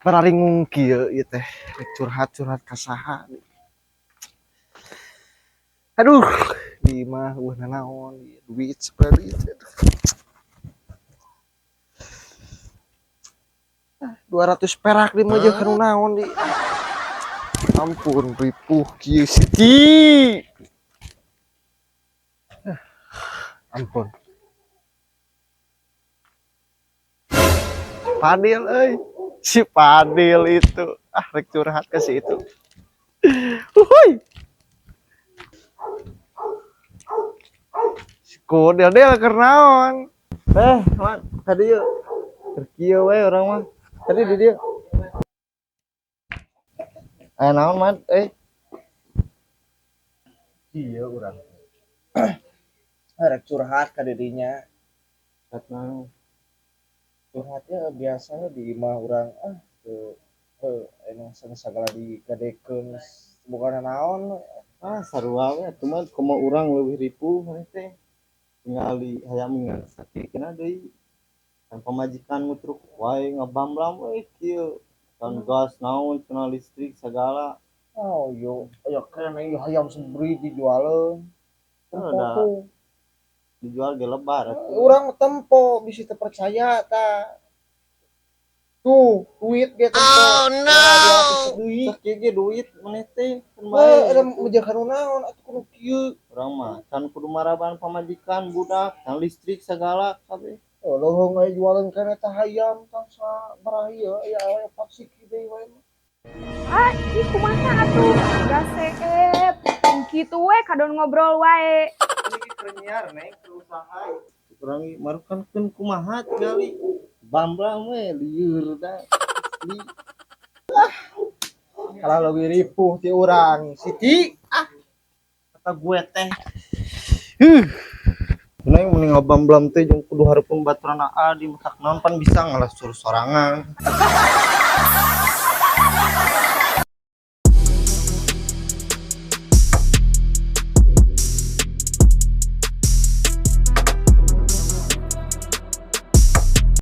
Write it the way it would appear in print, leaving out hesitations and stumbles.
Pararingung kieu ieu teh curhat-curhat ka saha. Aduh, di mah nanaon duit seperti itu. 200 perak di mah jeung kanu naon di. Ampun ripuh kieu Siti. Ampun. Padil euy. Si Padil itu. Ah, rek curhat ke si itu. Uhuy. Si Kodel-del keur naon? Man, tadi yuk. Terkieu we orang mah. Tadi di dia. Naon, Man? Kieu urang. Rek curhat ka dirinya. Curhat naon? Curhatnya biasanya di imah urang emang segala digadekeun bukan naon. Sarua we atuh mah komo urang leuwih ripuh maneh teh. Ningali hayang ningali sakitna deui. Kan pamajikan ngutruk wae ngabamblam we kieu. Kan gas naon cenah listrik sagala. Oh, yo, aya keren ieu hayam seberi dijualeun. Ada dijual ge lebar atuh. Urang tempo bisi teu percaya tah. Tuh, duit ge tempo. Oh no. Cek ge duit maneh teh kan Ada bae. menjaga naon atuh kudu kieu. Urang mah can kudu maraban pamajikan budak, can listrik sagala kabeh. Oh, leuheung aya jualan kana tah hayam tah sabaraha ieu aya paksik deui wae. Ih kumaha atuh gasep kitu we kadon ngobrol wae. Ini penyiar neng usaha. Urang marukankeun kumaha tinggali. Bambang we lieur da. Kalah leuwih ripuh ti urang. Siti, Kata gue teh. Neng mending ngabamblam teh jeung kudu hareupeun baturan di masak naon pan bisa ngalah suruh sorangan.